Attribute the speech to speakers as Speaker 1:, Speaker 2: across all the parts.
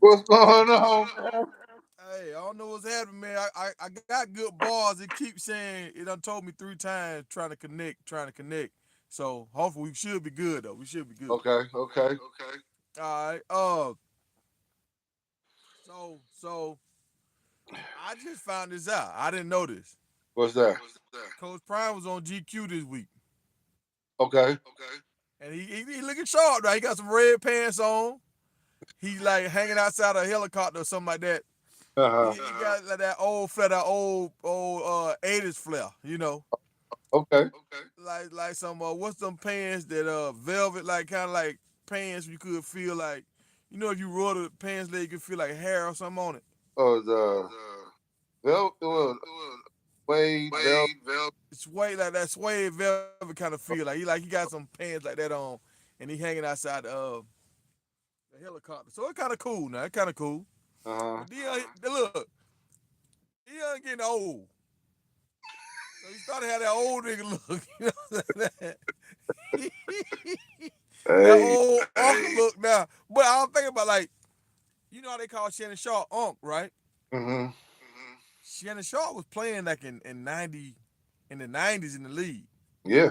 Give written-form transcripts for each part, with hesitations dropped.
Speaker 1: What's going on, man?
Speaker 2: Hey, I don't know what's happening, man. I got good bars. It keeps saying it done told me 3 times trying to connect. So hopefully we should be good though. We should be good.
Speaker 1: Okay, okay.
Speaker 2: All right. So I just found this out. I didn't know this.
Speaker 1: What's that?
Speaker 2: Coach Prime was on GQ this week,
Speaker 1: Okay.
Speaker 2: and he looking sharp. Now he got some red pants on. He's like hanging outside a helicopter or something like that. He got like that old flair, that old 80s flair, you know.
Speaker 1: Okay.
Speaker 2: Like some what's them pants that velvet, like kind of like pants you could feel like, you know, if you roll the pants leg you could feel like hair or something on it.
Speaker 1: Oh, the Wade Vel.
Speaker 2: It's way like that suede velvet kind of feel like he got some pants like that on, and he hanging outside the helicopter. So it's kind of cool now. It's kind of cool.
Speaker 1: Uh-huh.
Speaker 2: But look, Dion getting old. So he started to have that old nigga look, you know that, that
Speaker 1: Hey.
Speaker 2: old uncle look now. But I don't think about like, you know how they call Shannon Sharpe Unc, right?
Speaker 1: Mm-hmm.
Speaker 2: Shannon Sharpe was playing like in 90 in the 90s in the league.
Speaker 1: Yeah.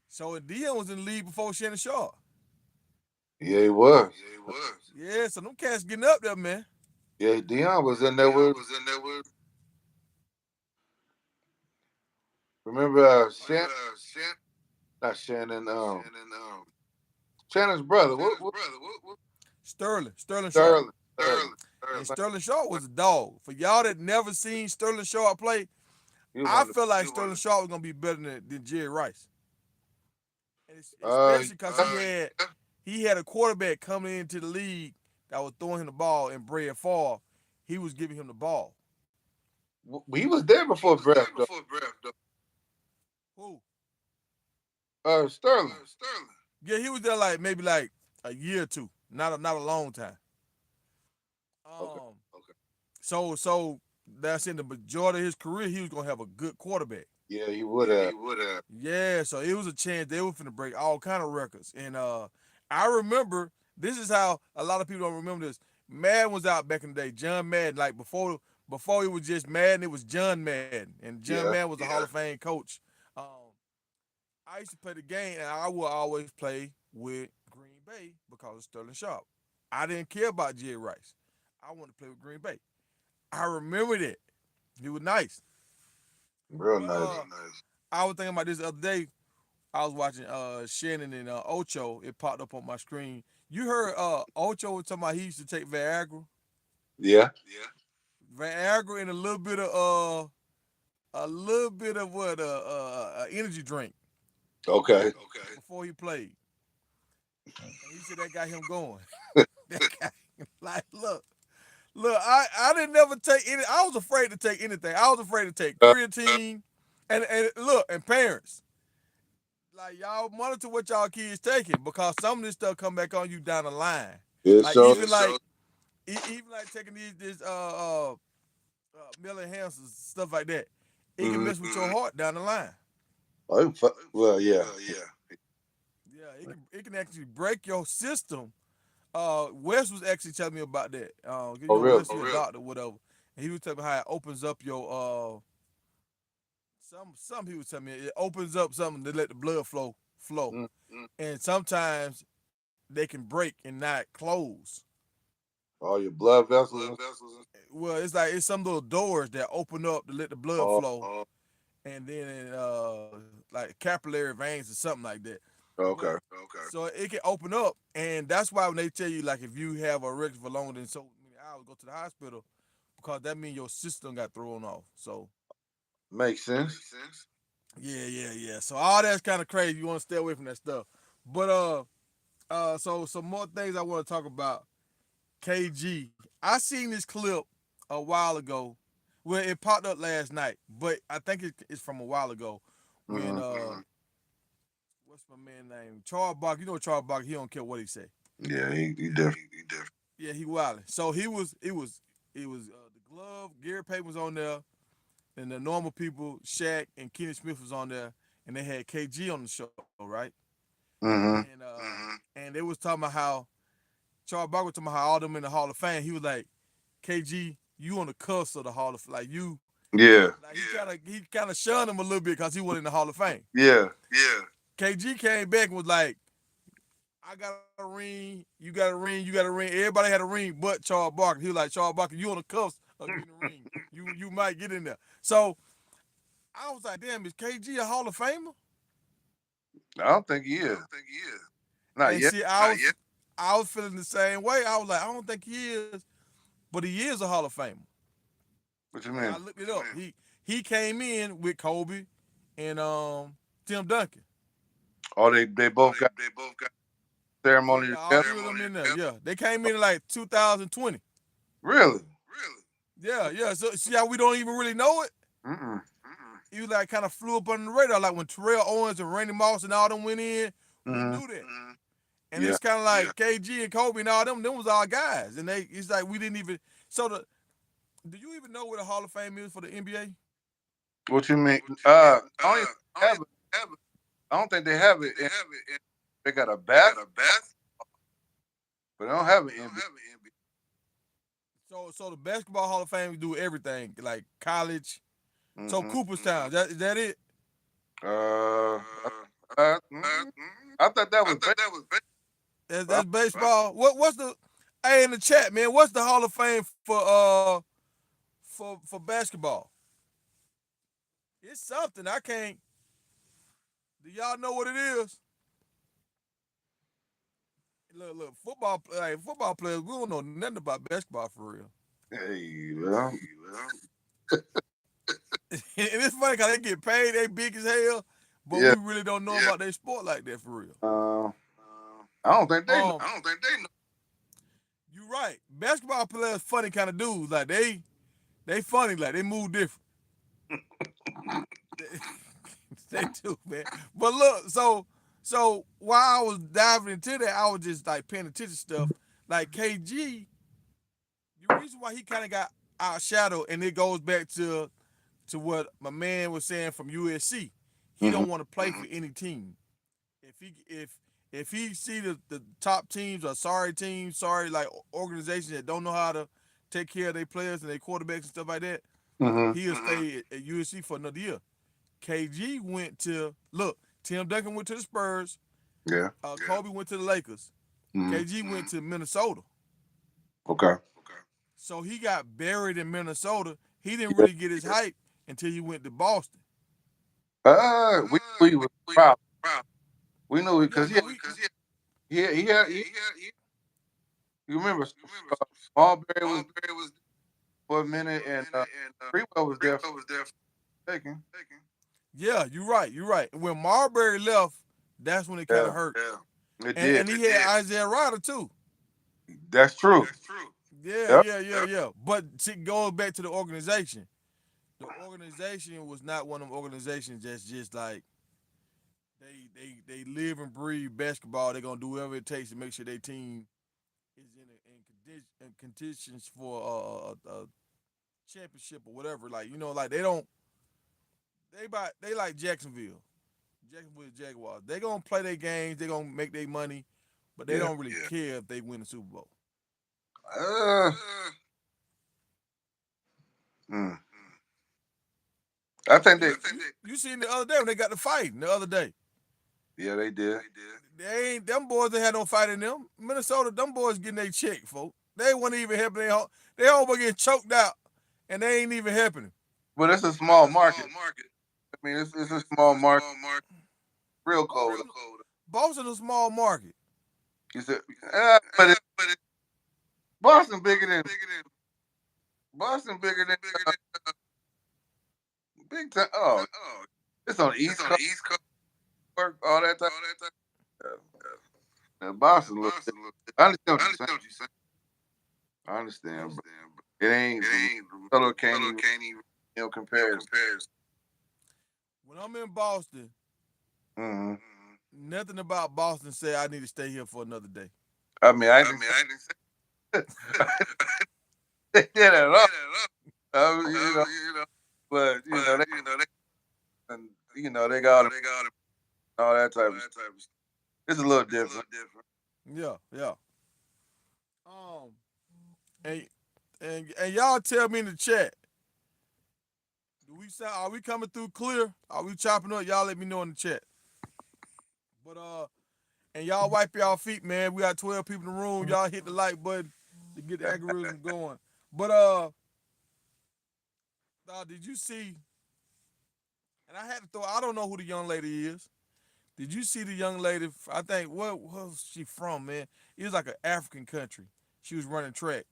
Speaker 2: So Dion was in the league before Shannon Sharpe.
Speaker 1: Yeah, he was.
Speaker 2: Yeah, so them cats getting up there, man.
Speaker 1: Yeah, Deion was in there with. Remember not Shannon. Shannon's brother. What?
Speaker 2: Sterling Sharpe.
Speaker 1: Sterling. Sterling.
Speaker 2: And Sterling Sharpe was a dog. For y'all that never seen Sterling Sharpe play,
Speaker 1: He was
Speaker 2: I
Speaker 1: on the.
Speaker 2: feel like Sterling Sharpe was gonna be better than Jerry Rice, and
Speaker 1: Uh,
Speaker 2: especially because he had a quarterback coming into the league that was throwing him the ball, and Brad Favre, he was giving him the ball.
Speaker 1: he was there before draft though.
Speaker 2: Who?
Speaker 1: Sterling.
Speaker 2: Yeah, he was there like maybe like a year or two, not a long time.
Speaker 1: Okay.
Speaker 2: Um, so that's in the majority of his career, he was gonna have a good quarterback.
Speaker 1: Yeah, he would have.
Speaker 2: Yeah, so it was a chance they were finna break all kind of records. And I remember this is how a lot of people don't remember this. Madden was out back in the day. John Madden, like before it was just Madden, it was John Madden, and John
Speaker 1: Yeah.
Speaker 2: Madden was a Hall of Fame coach. Um, I used to play the game, and I would always play with Green Bay because of Sterling Sharpe. I didn't care about Jerry Rice. I wanted to play with Green Bay. I remember that. He was nice.
Speaker 1: Real
Speaker 2: But
Speaker 1: nice.
Speaker 2: I was thinking about this the other day. I was watching Shannon and Ocho. It popped up on my screen. You heard Ocho was talking about he used to take Viagra.
Speaker 1: Yeah.
Speaker 2: Viagra and a little bit of what energy drink
Speaker 1: Okay.
Speaker 2: before he played. And he said that got him going. That guy, like, look. I didn't never take any. I was afraid to take anything. I was afraid to take
Speaker 1: Uh,
Speaker 2: creatine, and look, and parents. Like y'all monitor what y'all kids taking because some of this stuff come back on you down the line.
Speaker 1: yeah.
Speaker 2: Like
Speaker 1: So.
Speaker 2: even like taking this Miller Hansons stuff like that, it can
Speaker 1: Mm-hmm.
Speaker 2: mess with your heart down the line.
Speaker 1: Well, yeah.
Speaker 2: Yeah, it can actually break your system. Wes was actually telling me about that.
Speaker 1: Oh, really?
Speaker 2: Wes is a doctor, whatever, and he was telling me how it opens up your some he was telling me it opens up something to let the blood flow,
Speaker 1: Mm.
Speaker 2: and sometimes they can break and not close.
Speaker 1: All your blood vessels.
Speaker 2: Well, it's some little doors that open up to let the blood
Speaker 1: Oh,
Speaker 2: flow, and then like capillary veins or something like that. But
Speaker 1: okay.
Speaker 2: so it can open up, and that's why when they tell you like if you have a erection for longer than so many hours, go to the hospital because that means your system got thrown off. So
Speaker 1: Makes sense.
Speaker 2: yeah. So all that's kind of crazy. You want to stay away from that stuff. But so some more things I want to talk about. KG, I seen this clip a while ago. Well, it popped up last night, but I think it's from a while ago when
Speaker 1: Mm-hmm.
Speaker 2: what's my man name? Charles Barker. You know Charles Barker. He don't care what he say.
Speaker 1: Yeah, he different.
Speaker 2: Yeah, he wildin'. So it was the glove. Garrett Payton was on there, and the normal people, Shaq and Kenny Smith was on there, and they had KG on the show, right?
Speaker 1: Mm-hmm.
Speaker 2: And they was talking about how Charles Barkley talking about how all them in the Hall of Fame. He was like, KG, you on the cusp of the Hall of like you.
Speaker 1: Yeah.
Speaker 2: Like he kind of shunned him a little bit because he wasn't in the Hall of Fame.
Speaker 1: Yeah.
Speaker 2: Yeah. KG came back and was like, I got a ring, you got a ring, you got a ring. Everybody had a ring but Charles Barkley. He was like, Charles Barkley, you on the cusp of getting a ring. You might get in there. So I was like, damn, is KG a Hall of Famer?
Speaker 1: I don't think he is. Not
Speaker 2: And
Speaker 1: yet.
Speaker 2: see, I was feeling the same way. I was like, I don't think he is, but he is a Hall of Famer.
Speaker 1: What you
Speaker 2: Like
Speaker 1: mean?
Speaker 2: I looked it up. He came in with Kobe and Tim Duncan.
Speaker 1: Oh, they both got ceremony
Speaker 2: Yeah, all
Speaker 1: together.
Speaker 2: three of them in there. Yeah, they came in like 2020.
Speaker 1: Really?
Speaker 2: Yeah. So see how we don't even really know it.
Speaker 1: Mm-mm.
Speaker 2: You like kind of flew up under the radar. Like when Terrell Owens and Randy Moss and all them went in, we
Speaker 1: Mm-hmm.
Speaker 2: knew that. And
Speaker 1: Yeah.
Speaker 2: it's kind of like KG and Kobe and all them. Them was our guys, and it's like we didn't even. So do you even know what a Hall of Fame is for the NBA?
Speaker 1: What you mean? I don't even have it. I don't think they have it. They got a bath, but they don't have it in.
Speaker 2: So the Basketball Hall of Fame do everything like college. So
Speaker 1: Mm-hmm.
Speaker 2: Cooperstown, is that it?
Speaker 1: Uh, uh, mm, I thought that was.
Speaker 2: That's baseball. What's the hey in the chat, man? What's the Hall of Fame for basketball? It's something I can't. Do y'all know what it is? Look, football players. We don't know nothing about basketball for real.
Speaker 1: Hey, well,
Speaker 2: And it's funny because they get paid, they big as hell, but
Speaker 1: yeah.
Speaker 2: we really don't know about their sport like that for real.
Speaker 1: I don't think they know.
Speaker 2: You're right. Basketball players funny kind of dudes. Like they funny. Like they move different. They do, man. But look, so while I was diving into that, I was just like paying attention to stuff. Like KG, the reason why he kind of got outshadowed, and it goes back to what my man was saying from USC. He
Speaker 1: Mm-hmm.
Speaker 2: don't want to play for any team. If he see the top teams or sorry like organizations that don't know how to take care of their players and their quarterbacks and stuff like that,
Speaker 1: Mm-hmm.
Speaker 2: he'll stay at USC for another year. KG went to look. Tim Duncan went to the Spurs.
Speaker 1: Yeah.
Speaker 2: Kobe went to the Lakers.
Speaker 1: Mm-hmm.
Speaker 2: KG went to Minnesota.
Speaker 1: Okay.
Speaker 2: So he got buried in Minnesota. He didn't really get his hype until he went to Boston.
Speaker 1: We knew he was proud. We knew it because he had. You remember, Marbury was for a minute, and Freewell was there for a second.
Speaker 2: Yeah, you're right. When Marbury left, that's when it kind of hurt.
Speaker 1: It did.
Speaker 2: And he had Isaiah Ryder too.
Speaker 1: That's true.
Speaker 2: Yeah. But it goes back to the organization. The organization was not one of them organizations that's just like they live and breathe basketball. They're gonna do whatever it takes to make sure their team is in conditions for a championship or whatever. Like like they like Jacksonville Jaguars. They gonna play their games. They gonna make their money, but they don't really care if they win the Super Bowl.
Speaker 1: Mm. I think
Speaker 2: You seen the other day when they got the fight. The other day.
Speaker 1: Yeah, they did.
Speaker 2: They ain't them boys. They had no fight in them. Minnesota, them boys getting their check, folks. They wasn't even helping. They all were getting choked out, and they ain't even helping them.
Speaker 1: But it's a small market. I mean, it's a small market. Real cold.
Speaker 2: Boston is a small market.
Speaker 1: You said, but Boston bigger than big time. Oh, it's on the East Coast. Work all that time. Boston look. I understand what you're saying. I understand, but it ain't. Fellow can't even compare.
Speaker 2: When I'm in Boston, nothing about Boston say I need to stay here for another day.
Speaker 1: I mean, I didn't say that at all. But they got all that type of stuff. It's a little different.
Speaker 2: Yeah. Um, and and y'all tell me in the chat. Do we sound? Are we coming through clear? Are we chopping up? Y'all let me know in the chat. But and y'all wipe y'all feet, man. We got 12 people in the room. Y'all hit the like button to get the algorithm going. But did you see? And I had to throw. I don't know who the young lady is. Did you see the young lady? I think what was she from, man? It was like an African country. She was running track.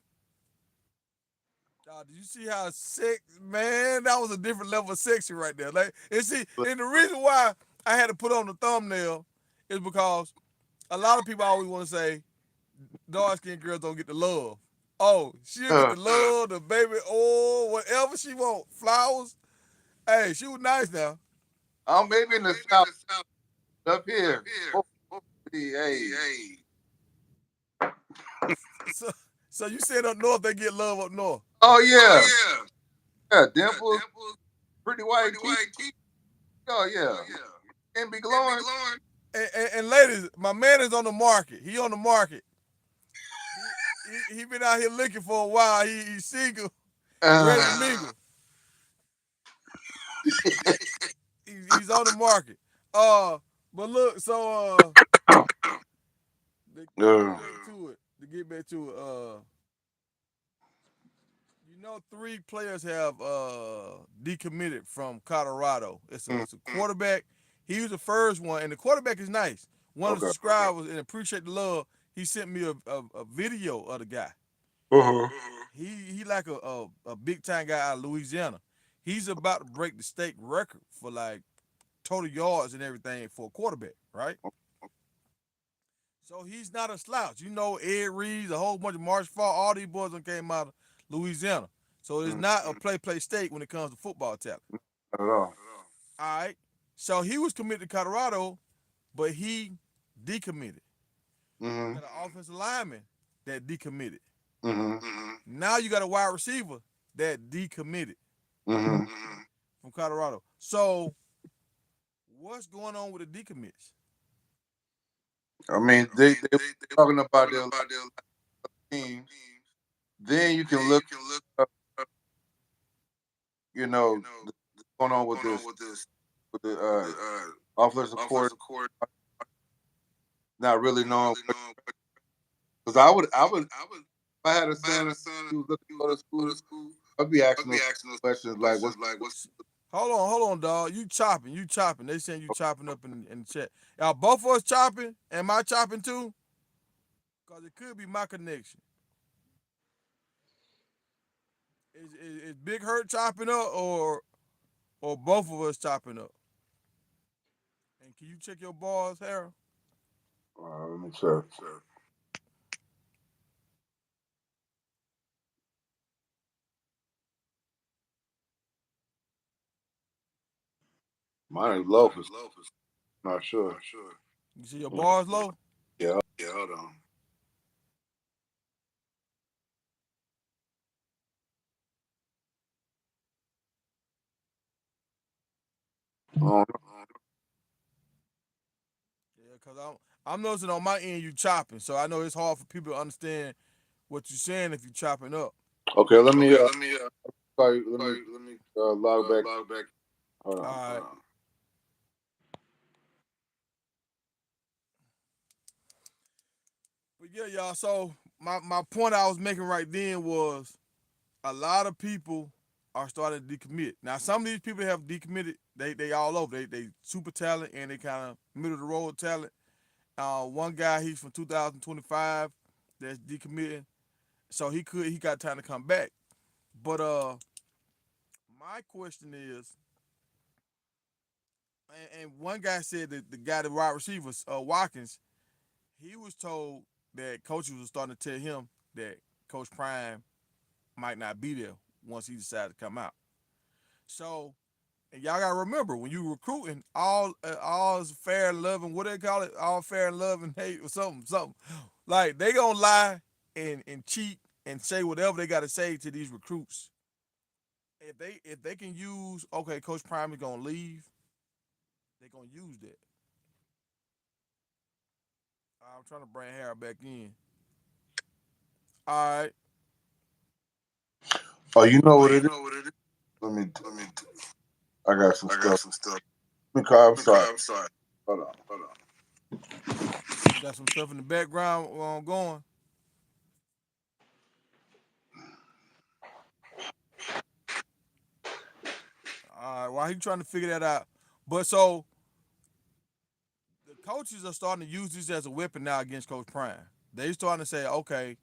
Speaker 2: Did you see how sick, man? That was a different level of sexy right there. Like, and see, and the reason why I had to put on the thumbnail is because a lot of people always want to say dark skinned girls don't get the love. Oh, she'll get the love, the baby oil, whatever she want, flowers. Hey, she was nice now.
Speaker 1: I'm maybe in the South up here. Hey.
Speaker 2: So, so you said up north they get love up north.
Speaker 1: Oh yeah. Yeah, dimples, pretty white teeth. Oh yeah. Can't be glowing.
Speaker 2: And ladies, my man is on the market. He on the market. He been out here looking for a while. He's single, ready to mingle. He's on the market. But look, so to get back to it, you know, 3 players have decommitted from Colorado. It's a quarterback. He was the first one, and the quarterback is nice. One of the subscribers and appreciate the love. He sent me a video of the guy.
Speaker 1: Uh-huh.
Speaker 2: He like a big time guy out of Louisiana. He's about to break the state record for like total yards and everything for a quarterback, right? So he's not a slouch. You know, Ed Reeves, a whole bunch of Marsh Fall, all these boys that came out of Louisiana. So it's not a play state when it comes to football talent.
Speaker 1: Not at all.
Speaker 2: All right. So he was committed to Colorado, but he decommitted.
Speaker 1: Mm-hmm.
Speaker 2: You got an offensive lineman that decommitted.
Speaker 1: Mm-hmm.
Speaker 2: Now you got a wide receiver that decommitted
Speaker 1: Mm-hmm.
Speaker 2: from Colorado. So what's going on with the decommits?
Speaker 1: I mean, they talking about their teams. Then you can look up, you know, what's going on with this with the offensive court not really knowing because I would if I had a son who was looking to go to school, I'd be asking those questions like what's
Speaker 2: Hold on, dog. You chopping. They saying you chopping up in the chat. Y'all both of us chopping? Am I chopping too? Cause it could be my connection. Is Big Hurt chopping up or both of us chopping up? And can you check your bars, Harold?
Speaker 1: let me check. Mine is low for not sure.
Speaker 2: You see your bars low?
Speaker 1: Yeah, hold on. Oh,
Speaker 2: Yeah, cause I'm noticing on my end you chopping, so I know it's hard for people to understand what you're saying if you're chopping up.
Speaker 1: okay, sorry, let me log back. Hold
Speaker 2: All
Speaker 1: on.
Speaker 2: right. But yeah, y'all. So my point I was making right then was a lot of people are starting to decommit. Now some of these people have decommitted. They all over. They super talent and they kind of middle of the road talent. One guy he's from 2025 that's decommitting, so he got time to come back. But my question is, and one guy said that the guy, the wide receivers, Watkins, he was told that coaches was starting to tell him that Coach Prime might not be there once he decided to come out. So, and y'all gotta remember when you recruiting, all is fair and love and what they call it, all fair and love and hate or something. Like they gonna lie and cheat and say whatever they gotta say to these recruits. If they can use okay, Coach Prime is gonna leave, they gonna use that. I'm trying to bring Harold back in. All right.
Speaker 1: Oh, you know what it is? Let me. I got some stuff. Let me call. I'm sorry. Hold on.
Speaker 2: You got some stuff in the background going. All right. While he trying to figure that out, but so the coaches are starting to use this as a weapon now against Coach Prime. They starting to say, okay,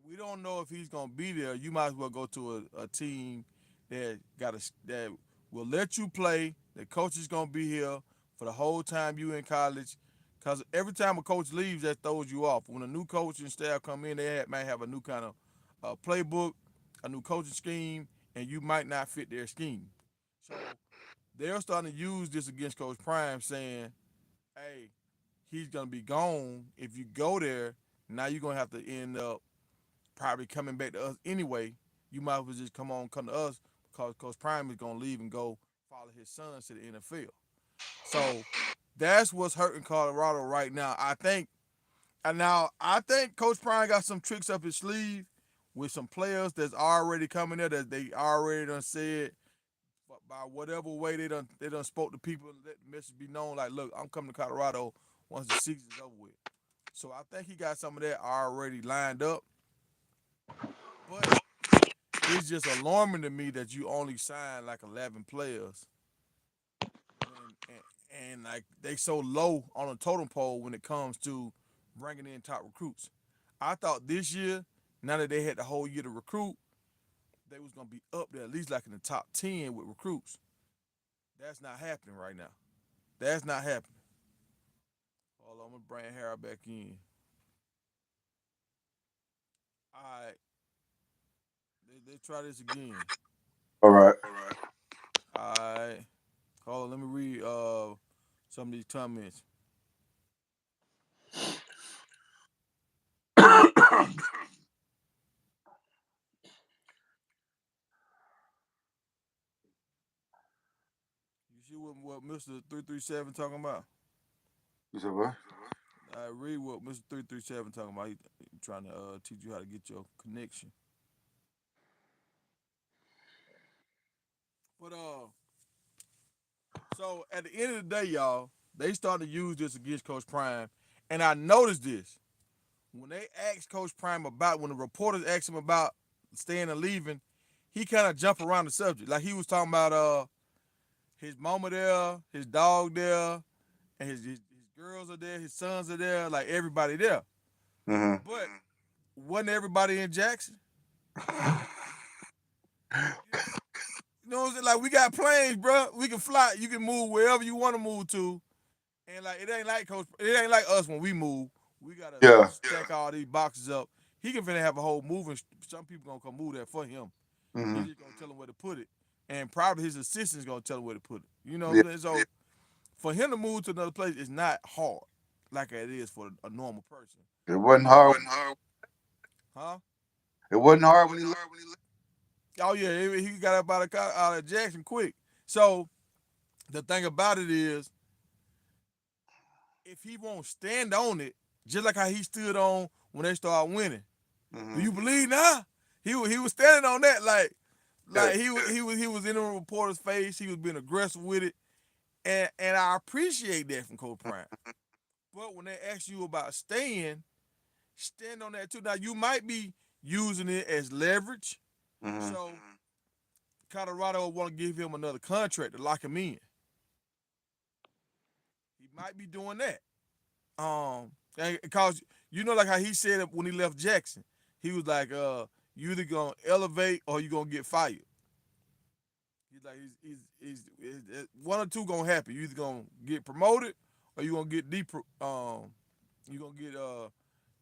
Speaker 2: we don't know if he's gonna be there. You might as well go to a team that will let you play. The coach is gonna be here for the whole time you in college. Cause every time a coach leaves, that throws you off. When a new coach and staff come in, might have a new kind of playbook, a new coaching scheme, and you might not fit their scheme. So they're starting to use this against Coach Prime, saying, "Hey, he's gonna be gone. If you go there, now you're gonna have to end up probably coming back to us anyway. You might as well just come to us because Coach Prime is gonna leave and go follow his sons to the NFL. So that's what's hurting Colorado right now. I think Coach Prime got some tricks up his sleeve with some players that's already coming there that they already done said by whatever way they done spoke to people and let the message be known like, look, I'm coming to Colorado once the season's over with. So I think he got some of that already lined up. But it's just alarming to me that you only signed like 11 players when and like they so low on a totem pole when it comes to bringing in top recruits. I thought this year, now that they had the whole year to recruit, they was gonna be up there at least like in the top 10 with recruits. That's not happening right now. That's not happening. Hold on, I'm gonna bring Harry back in. All right, let's try this again.
Speaker 1: All right.
Speaker 2: All right, hold on. Let me read some of these comments. You see what Mr. 337 talking about?
Speaker 1: You said what?
Speaker 2: I read what Mr. 337 talking about. He trying to teach you how to get your connection. But so at the end of the day, y'all, they started to use this against Coach Prime, and I noticed this when they asked Coach Prime about when the reporters asked him about staying and leaving, he kind of jumped around the subject. Like he was talking about his mama there, his dog there, and his girls are there, his sons are there, like everybody there.
Speaker 1: Mm-hmm.
Speaker 2: But wasn't everybody in Jackson? You know what I'm saying? Like we got planes, bro. We can fly. You can move wherever you want to move to. And like it ain't like Coach. It ain't like us when we move. We gotta
Speaker 1: Yeah.
Speaker 2: stack all these boxes up. He can finna have a whole moving. Some people gonna come move that for him. He
Speaker 1: Mm-hmm.
Speaker 2: just gonna tell him where to put it, and probably his assistant's gonna tell him where to put it. You know
Speaker 1: Yeah.
Speaker 2: what I'm saying? So for him to move to another place is not hard, like it is for a normal person.
Speaker 1: It wasn't
Speaker 2: Um,
Speaker 1: hard.
Speaker 2: huh?
Speaker 1: It wasn't hard when he left.
Speaker 2: Oh yeah, he got up out of Jackson quick. So the thing about it is, if he won't stand on it, just like how he stood on when they started winning. Do
Speaker 1: Mm-hmm.
Speaker 2: you believe now? He was standing on that
Speaker 1: Yeah.
Speaker 2: like he was in the reporter's face. He was being aggressive with it, and I appreciate that from Coach Prime. But when they ask you about staying, stand on that too. Now you might be using it as leverage,
Speaker 1: Mm-hmm.
Speaker 2: so Colorado want to give him another contract to lock him in. He might be doing that. Because you know, like how he said it when he left Jackson, he was like, you either gonna elevate or you gonna get fired. He's like, he's one or two gonna happen. You either gonna get promoted or you gonna get you gonna get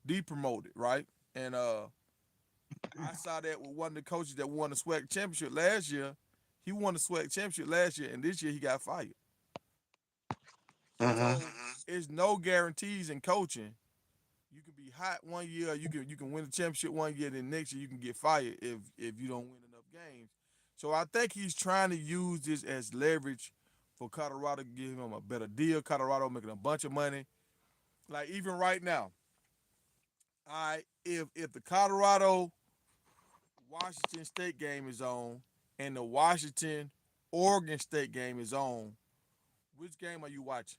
Speaker 2: depromoted, right? And I saw that with one of the coaches that won the SWAC championship last year. He won the SWAC championship last year, and this year he got fired.
Speaker 1: Mm-hmm.
Speaker 2: So it's no guarantees in coaching. You can be hot one year, you can win the championship one year, then next year you can get fired if you don't win enough games. So I think he's trying to use this as leverage for Colorado to give him a better deal. Colorado making a bunch of money. Like even right now, All right, if the Colorado Washington State game is on and the Washington Oregon State game is on, which game are you watching?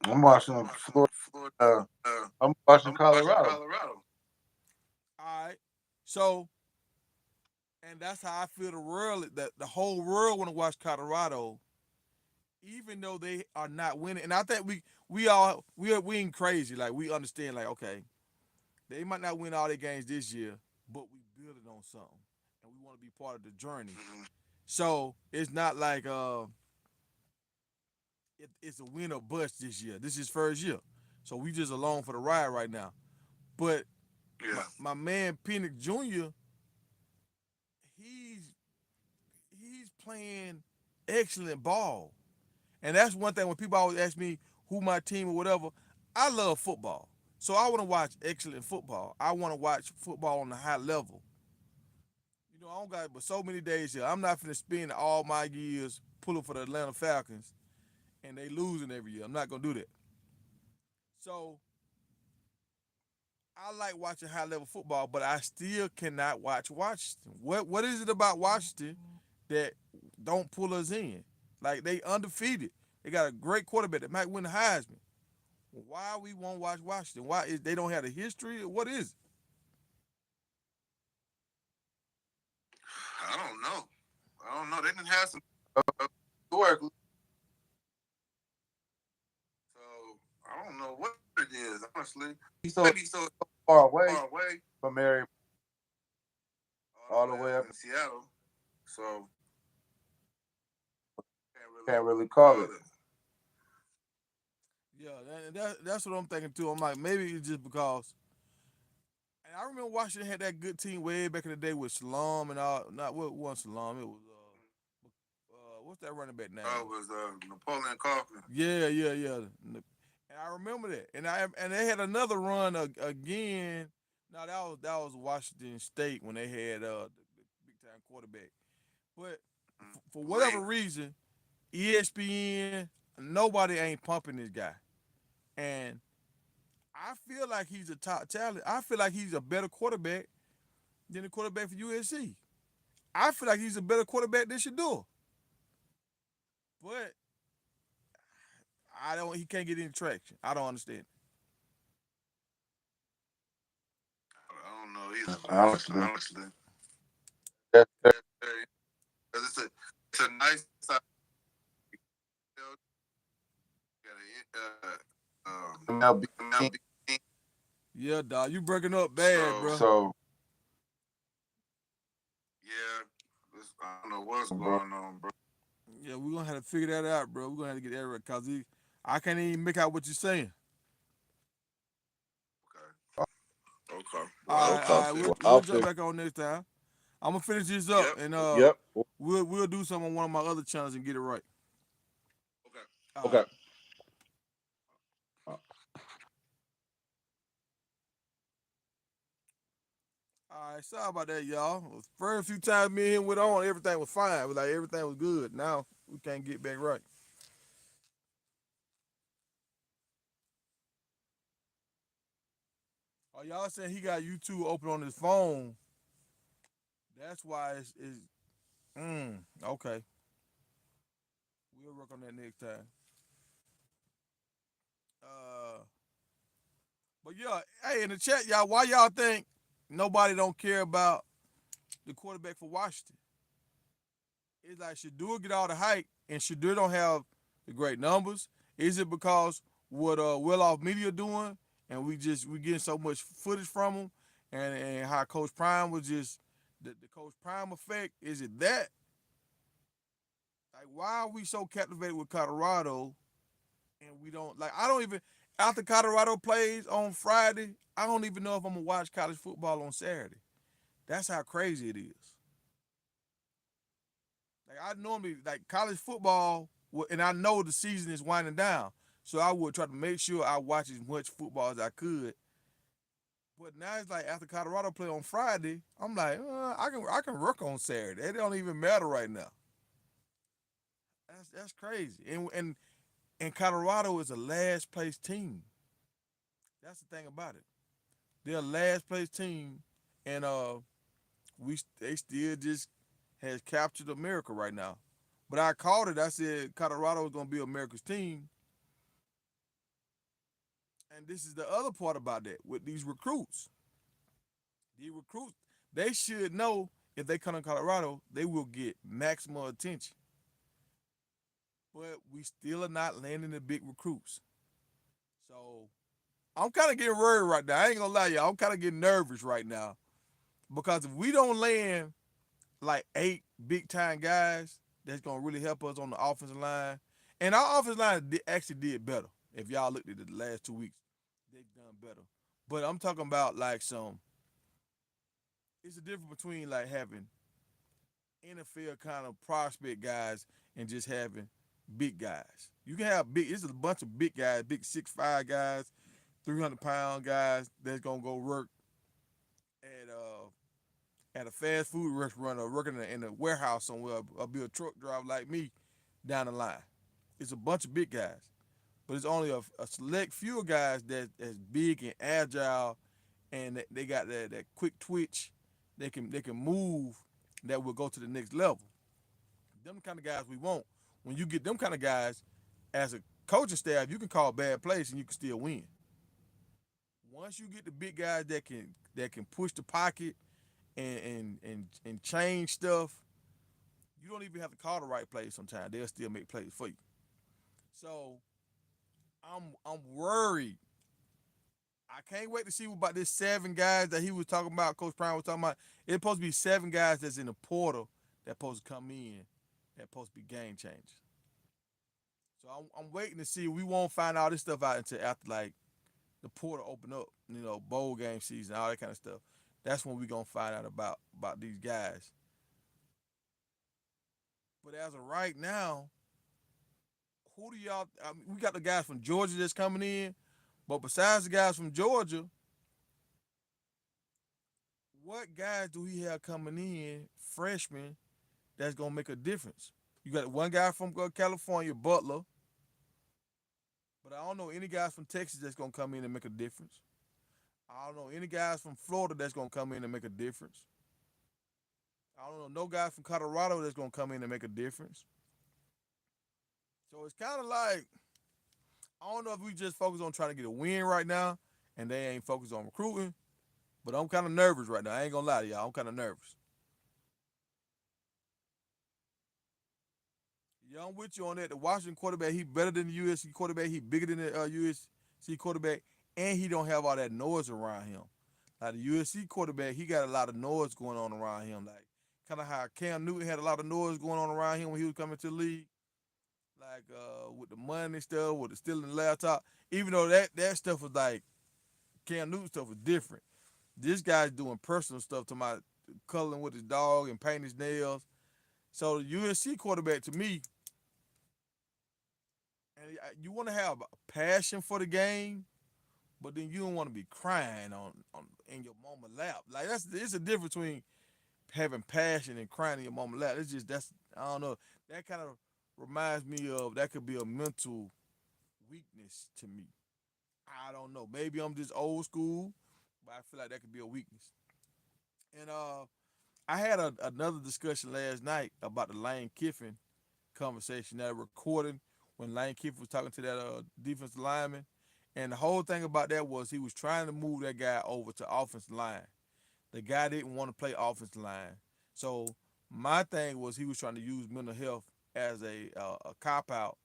Speaker 1: I'm watching Florida. I'm watching Colorado.
Speaker 2: All right, so and that's how I feel the world that the whole world want to watch Colorado, even though they are not winning. And I think we ain't crazy. Like we understand. Like okay, they might not win all their games this year, but we building on something, and we want to be part of the journey. So it's not like it's a win or bust this year. This is first year, so we just along for the ride right now. But my man Penix Jr. he's he's playing excellent ball, and that's one thing when people always ask me who my team or whatever. I love football, so I want to watch excellent football. I want to watch football on a high level. You know, I don't got but so many days here. I'm not finna spend all my years pulling for the Atlanta Falcons and they losing every year. I'm not gonna do that. So I like watching high level football, but I still cannot watch Washington. What is it about Washington that don't pull us in? Like they undefeated. They got a great quarterback that might win the Heisman. Why we won't watch Washington? Why is they don't have the history? What is it?
Speaker 1: I don't know. I don't know. They didn't have some work. So I don't know what it is, honestly. He's so far away from Mary all the way up in Seattle. So can't really call it.
Speaker 2: Yeah, that's what I'm thinking too. I'm like, maybe it's just because. And I remember Washington had that good team way back in the day with Shalom and all. Not what was Shalom. It was what's that running back name?
Speaker 1: Oh, it was Napoleon Kaufman.
Speaker 2: Yeah, yeah, yeah. And I remember that. And they had another run again. No, that was Washington State when they had the big time quarterback. But for whatever reason, ESPN, nobody ain't pumping this guy. And I feel like he's a top talent. I feel like he's a better quarterback than the quarterback for USC. I feel like he's a better quarterback than Shador. But I don't. He can't get any traction. I don't understand.
Speaker 1: I don't know either. Honestly. That's very, it's a nice side. MLB team.
Speaker 2: Yeah, dog, you breaking up bad, bro.
Speaker 1: So yeah, I don't know what's going on, bro.
Speaker 2: Yeah, we're gonna have to figure that out, bro. We're gonna have to get that right, cause I can't even make out what you're saying.
Speaker 1: Okay.
Speaker 2: All right, all right. We'll jump back on next time. I'm gonna finish this up, and we'll do some on one of my other channels and get it right.
Speaker 1: Okay.
Speaker 2: All right. All right, sorry about that, y'all. First few times me and him went on, everything was fine. It was like everything was good. Now we can't get back right. Oh, y'all saying he got YouTube open on his phone. That's why it's okay. We'll work on that next time. Uh, but yeah, hey, in the chat, y'all, why y'all think nobody don't care about the quarterback for Washington? It's like Shadur get all the hype and Shadur don't have the great numbers. Is it because what Well Off Media doing and we getting so much footage from him and how Coach Prime was just the Coach Prime effect? Is it that? Like why are we so captivated with Colorado and we don't like I don't even after Colorado plays on Friday, I don't even know if I'm gonna watch college football on Saturday. That's how crazy it is. Like I normally like college football, and I know the season is winding down, so I would try to make sure I watch as much football as I could. But now it's like after Colorado play on Friday, I'm like, I can work on Saturday. It don't even matter right now. That's crazy. And Colorado is a last place team. That's the thing about it. They're a last place team, and we they still just has captured America right now. But I called it. I said Colorado is gonna be America's team, and this is the other part about that with these recruits. The recruits, they should know if they come to Colorado, they will get maximum attention. But we still are not landing the big recruits. So I'm kind of getting worried right now. I ain't gonna lie, y'all. I'm kind of getting nervous right now because if we don't land like 8 big time guys, that's gonna really help us on the offensive line. And our offensive line actually did better. If y'all looked at it the last 2 weeks, they've done better. But I'm talking about like some. It's a difference between like having NFL kind of prospect guys and just having big guys. You can have big. It's a bunch of big guys, big 6'5" guys, 300-pound guys that's gonna go work at at a fast food restaurant or working in a warehouse somewhere or be a truck driver like me down the line. It's a bunch of big guys, but it's only a select few guys that's big and agile and they got that quick twitch. They can move that will go to the next level. Them kind of guys we want. When you get them kind of guys as a coaching staff, you can call bad plays and you can still win. Once you get the big guys that can push the pocket and change stuff, you don't even have to call the right plays sometimes. They'll still make plays for you. So I'm worried. I can't wait to see about this 7 guys that he was talking about. Coach Prime was talking about. It's supposed to be 7 guys that's in the portal that supposed to come in. That supposed to be game changers. So I'm waiting to see. We won't find all this stuff out until after like the portal open up. Bowl game season, all that kind of stuff. That's when we gonna find out about these guys. But as of right now, who do y'all? I mean, we got the guys from Georgia that's coming in, but besides the guys from Georgia, what guys do he have coming in, freshmen, that's gonna make a difference? You got one guy from California, Butler, but I don't know any guys from Texas that's gonna come in and make a difference. I don't know any guys from Florida that's gonna come in and make a difference. I don't know no guys from Colorado that's gonna come in and make a difference. So it's kind of like I don't know if we just focus on trying to get a win right now, and they ain't focused on recruiting. But I'm kind of nervous right now. I ain't gonna lie to y'all. I'm kind of nervous. Yeah, I'm with you on that. The Washington quarterback, he better than the USC quarterback. He bigger than the USC quarterback, and he don't have all that noise around him. Like the USC quarterback, he got a lot of noise going on around him. Like kind of how Cam Newton had a lot of noise going on around him when he was coming to the league. Like with the money stuff, with the stealing the laptop. Even though that stuff was like Cam Newton stuff was different. This guy's doing personal stuff to my coloring with his dog and painting his nails. So the USC quarterback to me, and you want to have a passion for the game, but then you don't want to be crying on in your mama lap. Like it's a difference between having passion and crying in your mama lap. It's just that's I don't know. That kind of reminds me of that could be a mental weakness to me. I don't know. Maybe I'm just old school, but I feel like that could be a weakness. And I had another discussion last night about the Lane Kiffin conversation that I recorded when Lane Kiffin was talking to that defensive lineman. And the whole thing about that was he was trying to move that guy over to offensive line. The guy didn't want to play offensive line. So my thing was he was trying to use mental health as a cop out,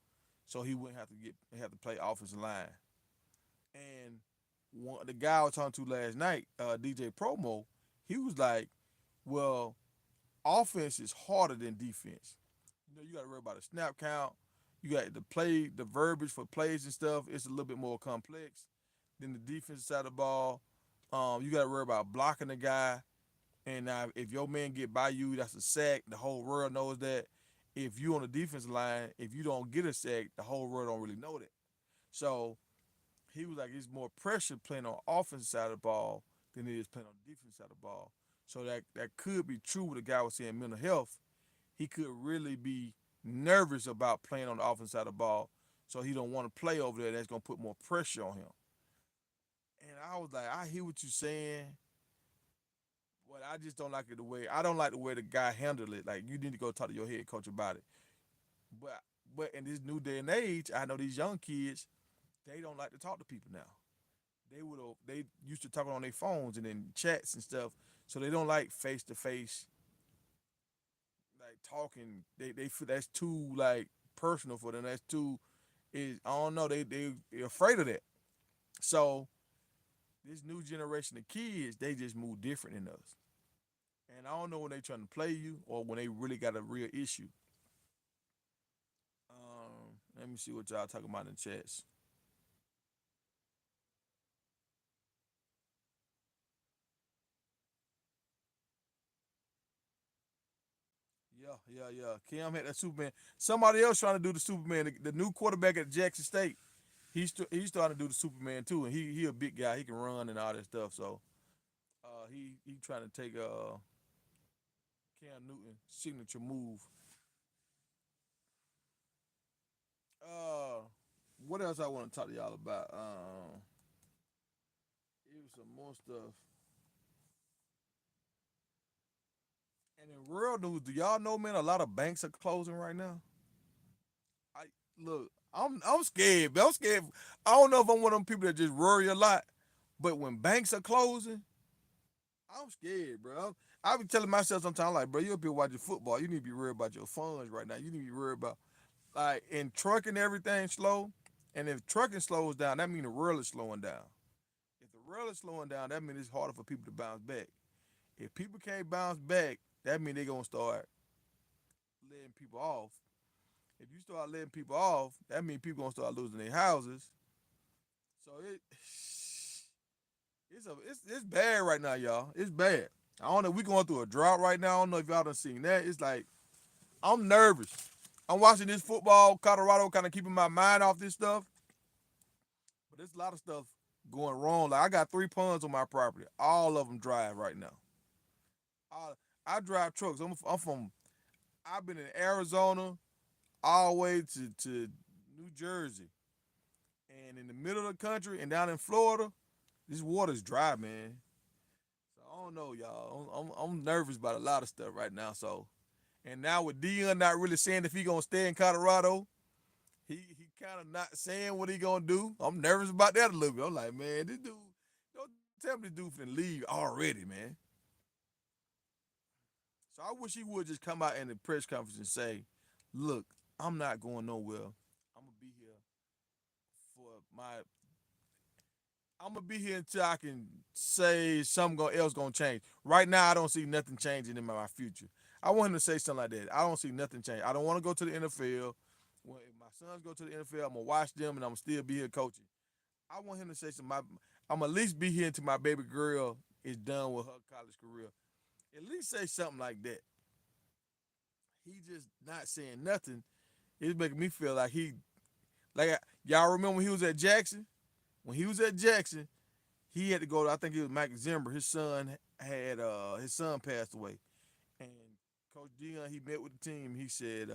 Speaker 2: so he wouldn't have to play offensive line. And the guy I was talking to last night, DJ Promo, he was like, "Well, offense is harder than defense. You got to worry about a snap count. You got to play the verbiage for plays and stuff. It's a little bit more complex than the defensive side of the ball. You got to worry about blocking the guy. And now, if your man get by you, that's a sack. The whole world knows that. If you on the defensive line, if you don't get a sack, the whole world don't really know that. So he was like, it's more pressure playing on offensive side of the ball than it is playing on the defensive side of the ball. So that could be true. What the guy was saying, mental health. He could really be nervous about playing on the offensive side of the ball. So he don't want to play over there. That's gonna put more pressure on him. I was like, I hear what you're saying, but I just don't like it the way I don't like the way the guy handled it. Like you need to go talk to your head coach about it. But but in this new day and age, I know these young kids, they don't like to talk to people now. They used to talking on their phones and then chats and stuff, so they don't like face to face like talking. They feel that's too like personal for them. That's too is I don't know. They're afraid of that. So this new generation of kids, they just move different than us. And I don't know when they trying to play you or when they really got a real issue. Let me see what y'all talking about in the chats. Yeah. Cam had that Superman. Somebody else trying to do the Superman. The new quarterback at Jackson State. He's starting to do the Superman too, and he a big guy. He can run and all that stuff. So he trying to take Cam Newton signature move. Uh, what else I want to talk to y'all about? It was some more stuff. And in real news, do y'all know, man? A lot of banks are closing right now. I look, I'm scared. Man. I'm scared. I don't know if I'm one of them people that just worry a lot, but when banks are closing, I'm scared, bro. I be telling myself sometimes, like, bro, you'll be watching football. You need to be worried about your funds right now. You need to be worried about like in trucking everything slow. And if trucking slows down, that means the world is slowing down. If the world is slowing down, that means it's harder for people to bounce back. If people can't bounce back, that means they're gonna start letting people off. If you start letting people off, that means people gonna start losing their houses. So it's bad right now, y'all. It's bad. I don't know. We going through a drought right now. I don't know if y'all done seen that. It's like I'm nervous. I'm watching this football, Colorado, kind of keeping my mind off this stuff. But there's a lot of stuff going wrong. Like I got 3 ponds on my property. All of them dry right now. I, I drive trucks. I'm from. I've been in Arizona all the way to New Jersey, and in the middle of the country and down in Florida, this water's dry, man. So I don't know, y'all. I'm nervous about a lot of stuff right now. So, and now with Deion not really saying if he gonna stay in Colorado, he kind of not saying what he gonna do. I'm nervous about that a little bit. I'm like, man, this dude, don't tell me this dude finna leave already, man. So I wish he would just come out in the press conference and say, look, I'm not going nowhere. I'm gonna be here for my I'm gonna be here until I can say something else gonna change. Right now, I don't see nothing changing in my future. I want him to say something like that. I don't see nothing change. I don't want to go to the NFL. When if my sons go to the NFL, I'm gonna watch them and I'm gonna still be here coaching. I want him to say something. I'm at least be here until my baby girl is done with her college career. At least say something like that. He just not saying nothing. It's making me feel like y'all remember when he was at Jackson? When he was at Jackson, he had to go to, I think it was Mike Zimmer. His son passed away. And Coach Deion, he met with the team. He said,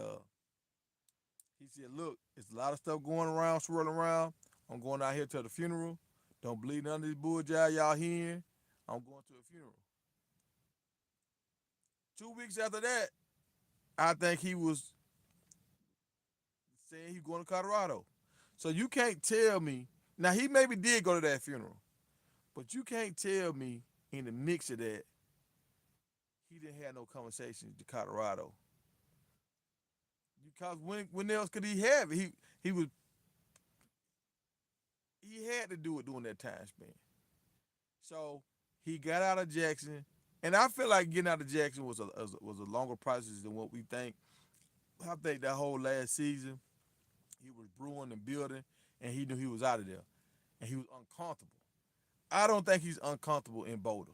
Speaker 2: look, it's a lot of stuff going around, swirling around. I'm going out here to the funeral. Don't believe none of this bull jive y'all hearing. I'm going to a funeral. 2 weeks after that, I think he was saying he's going to Colorado. So you can't tell me. Now he maybe did go to that funeral, but you can't tell me in the mix of that he didn't have no conversations to Colorado. Because when else could he have it? He was he had to do it during that time span. So he got out of Jackson, and I feel like getting out of Jackson was a longer process than what we think. I think that whole last season he was brewing and building, and he knew he was out of there, and he was uncomfortable. I don't think he's uncomfortable in Boulder.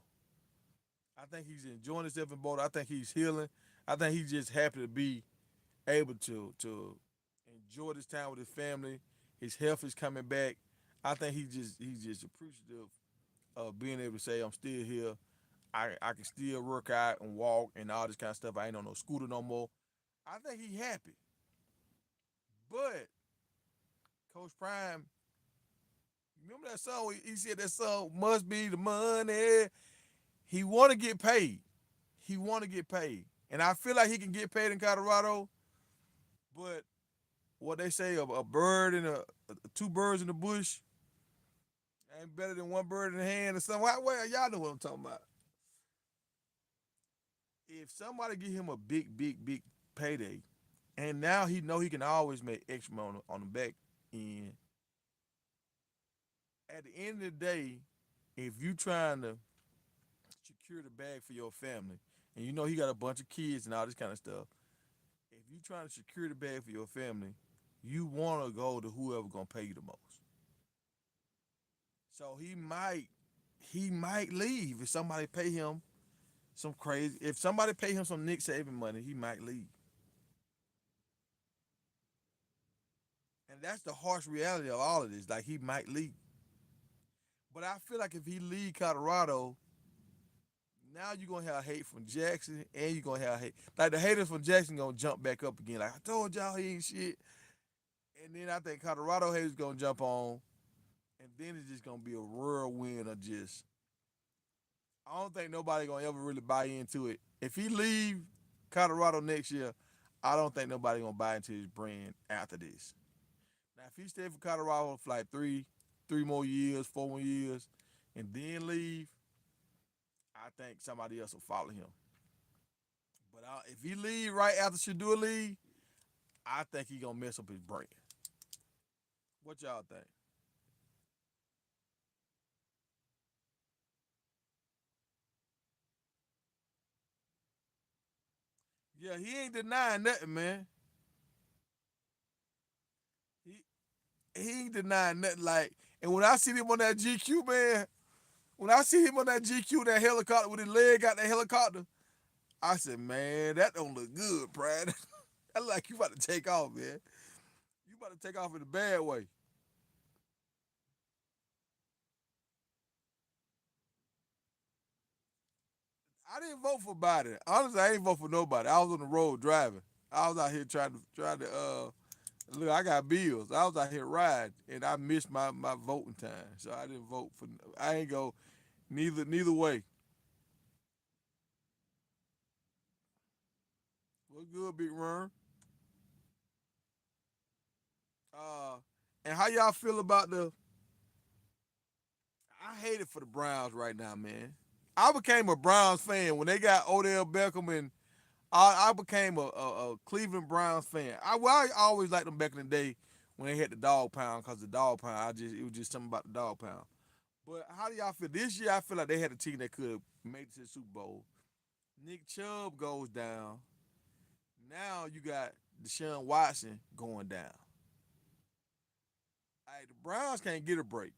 Speaker 2: I think he's enjoying himself in Boulder. I think he's healing. I think he's just happy to be able to enjoy this time with his family. His health is coming back. I think he's just appreciative of being able to say I'm still here. I can still work out and walk and all this kind of stuff. I ain't on no scooter no more. I think he happy. But Coach Prime, Remember that song? He said that song must be the money. He want to get paid. He want to get paid, and I feel like he can get paid in Colorado. But what they say, a bird and two birds in the bush ain't better than one bird in the hand or something. Well, y'all know what I'm talking about. If somebody give him a big payday, and now he know he can always make extra money on the back end. At the end of the day, if you trying to secure the bag for your family, and you know he got a bunch of kids and all this kind of stuff, if you trying to secure the bag for your family, you want to go to whoever gonna pay you the most. So he might leave if somebody pay him some crazy. If somebody pay him some Nick saving money, he might leave. And that's the harsh reality of all of this. Like he might leave. But I feel like if he leave Colorado, now you're gonna have hate from Jackson and you're gonna have hate. Like the haters from Jackson gonna jump back up again. Like I told y'all he ain't shit. And then I think Colorado haters gonna jump on. And then it's just gonna be a whirlwind of just I don't think nobody gonna ever really buy into it. If he leave Colorado next year, I don't think nobody gonna buy into his brand after this. Now, if he stay for Colorado for like three more years, 4 more years, and then leave, I think somebody else will follow him. But if he leave right after Shadua leave, I think he gonna mess up his brand. What y'all think? Yeah, he ain't denying nothing, man. He he ain't denying nothing. Like, and when I see him on that GQ, man, when I see him on that GQ, that helicopter with his leg out that helicopter, I said, man, that don't look good, Brad. That's like you about to take off, man. You about to take off in a bad way. I didn't vote for Biden. Honestly, I ain't vote for nobody. I was on the road driving. I was out here trying to look. I got bills. I was out here riding, and I missed my voting time, so I didn't vote for. I ain't go neither way. What's good, Big Run? Uh, and how y'all feel about the? I hate it for the Browns right now, man. I became a Browns fan when they got Odell Beckham, and I became a Cleveland Browns fan. I always liked them back in the day when they had the dog pound because the dog pound. It was just something about the dog pound. But how do y'all feel this year? I feel like they had a team that could have made it to the Super Bowl. Nick Chubb goes down. Now you got Deshaun Watson going down. Hey, the Browns can't get a break.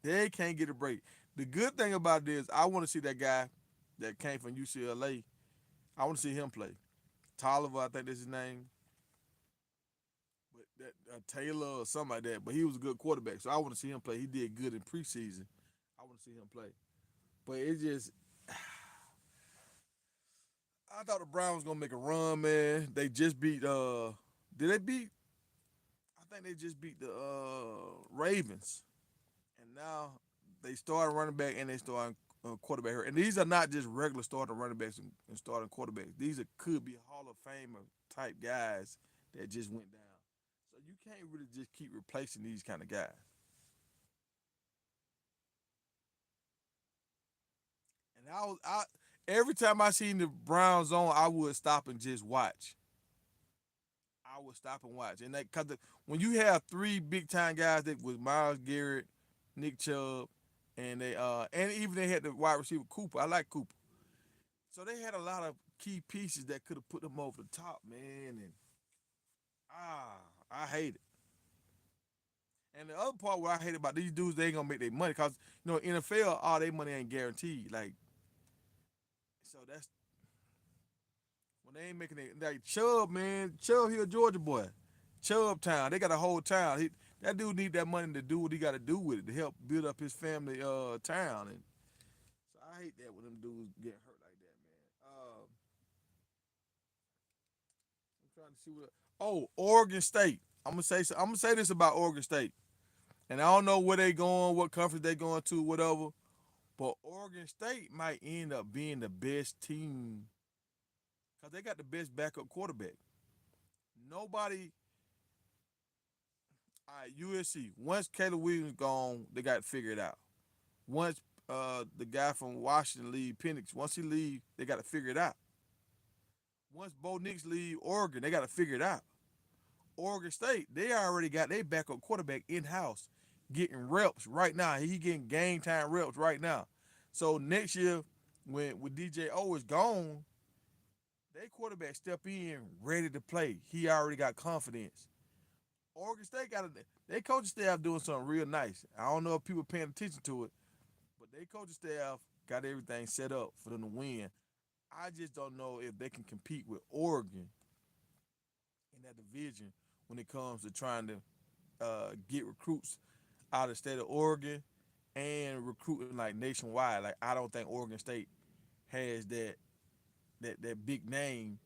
Speaker 2: They can't get a break. The good thing about this, I want to see that guy that came from UCLA. I want to see him play. Tolliver, I think that's his name. But that Taylor or something like that. But he was a good quarterback, so I want to see him play. He did good in preseason. I want to see him play. But it just, I thought the Browns was gonna make a run, man. They just beat. Did they beat? I think they just beat the Ravens, and now they started running back and they starting quarterback here. And these are not just regular starting running backs and starting quarterbacks. These could be Hall of Famer type guys that just went down. So you can't really just keep replacing these kind of guys. And every time I seen the Browns on, I would stop and just watch. I would stop and watch. And that cause when you have three big time guys that was Miles Garrett, Nick Chubb, and even they had the wide receiver Cooper. I like Cooper. So they had a lot of key pieces that could have put them over the top, man. And I hate it. And the other part what I hate about these dudes, they ain't gonna make their money because NFL, all their money ain't guaranteed. Like so that's when they ain't making it. Like Chubb, man, Chubb, he a Georgia boy. Chubb Town, they got a whole town. That dude need that money to do what he got to do with it to help build up his family town. And so I hate that when them dudes get hurt like that, man. I'm trying to see what. Oh, Oregon State. I'm gonna say this about Oregon State, And I don't know where they going, what conference they going to, whatever. But Oregon State might end up being the best team because they got the best backup quarterback. Nobody. All right, USC. Once Caleb Williams gone, they got to figure it out. Once the guy from Washington leave, Penix, once he leave, they got to figure it out. Once Bo Nix leave Oregon, they got to figure it out. Oregon State, they already got their backup quarterback in house, getting reps right now. He getting game time reps right now. So next year, when DJ O is gone, they quarterback step in ready to play. He already got confidence. Oregon State got they coaching staff doing something real nice. I don't know if people paying attention to it, but they coaching staff got everything set up for them to win. I just don't know if they can compete with Oregon in that division when it comes to trying to get recruits out of the state of Oregon and recruiting like nationwide. Like I don't think Oregon State has that big name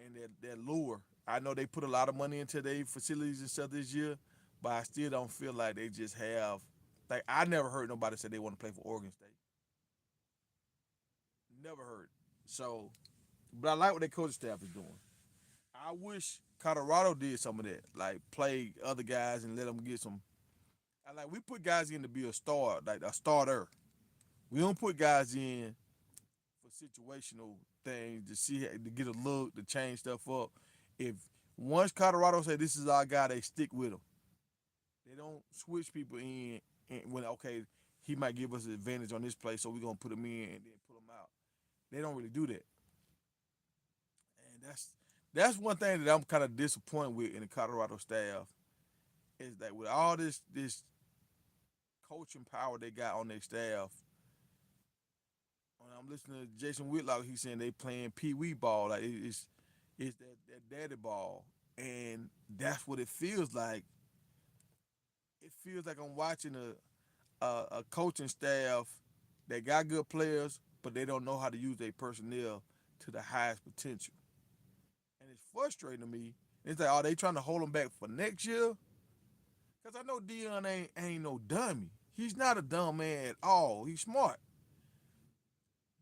Speaker 2: and that lure. I know they put a lot of money into their facilities and stuff this year, but I still don't feel like they just have. Like I never heard nobody say they want to play for Oregon State. Never heard. So, but I like what their coaching staff is doing. I wish Colorado did some of that, like play other guys and let them get some. I like we put guys in to be a star, like a starter. We don't put guys in for situational things to see to get a look to change stuff up. If once Colorado say this is our guy, they stick with him. They don't switch people in and when okay he might give us an advantage on this play, so we're gonna put him in and then put him out. They don't really do that, and that's one thing that I'm kind of disappointed with in the Colorado staff is that with all this coaching power they got on their staff. When I'm listening to Jason Whitlock, he's saying they playing pee wee ball, like it's that daddy ball, and that's what it feels like. It feels like I'm watching a coaching staff that got good players, but they don't know how to use their personnel to the highest potential, and it's frustrating to me. It's like, are they trying to hold them back for next year? Because I know Deion ain't no dummy. He's not a dumb man at all. He's smart.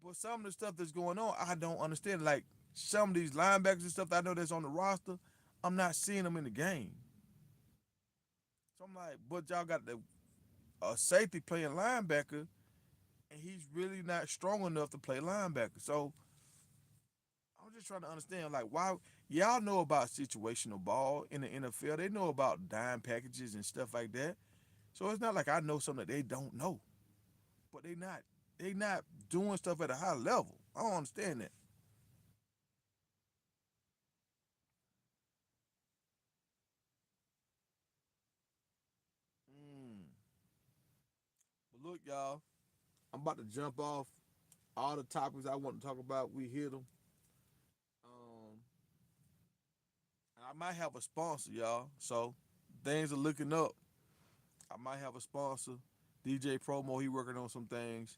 Speaker 2: But some of the stuff that's going on, I don't understand. Like some of these linebackers and stuff that I know that's on the roster, I'm not seeing them in the game. So I'm like, but y'all got the safety playing linebacker, and he's really not strong enough to play linebacker. So I'm just trying to understand, like, why y'all know about situational ball in the NFL? They know about dime packages and stuff like that. So it's not like I know something that they don't know, but they not doing stuff at a high level. I don't understand that. Mm. But look, y'all, I'm about to jump off all the topics I want to talk about. We hit them. Um, I might have a sponsor, y'all. So things are looking up. I might have a sponsor. DJ Promo, he working on some things,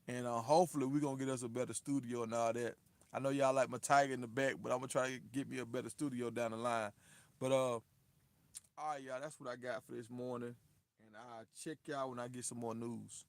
Speaker 2: and hopefully we gonna get us a better studio and all that. I know y'all like my tiger in the back, but I'm gonna try to get me a better studio down the line. But all right, y'all, that's what I got for this morning, and I'll check y'all when I get some more news.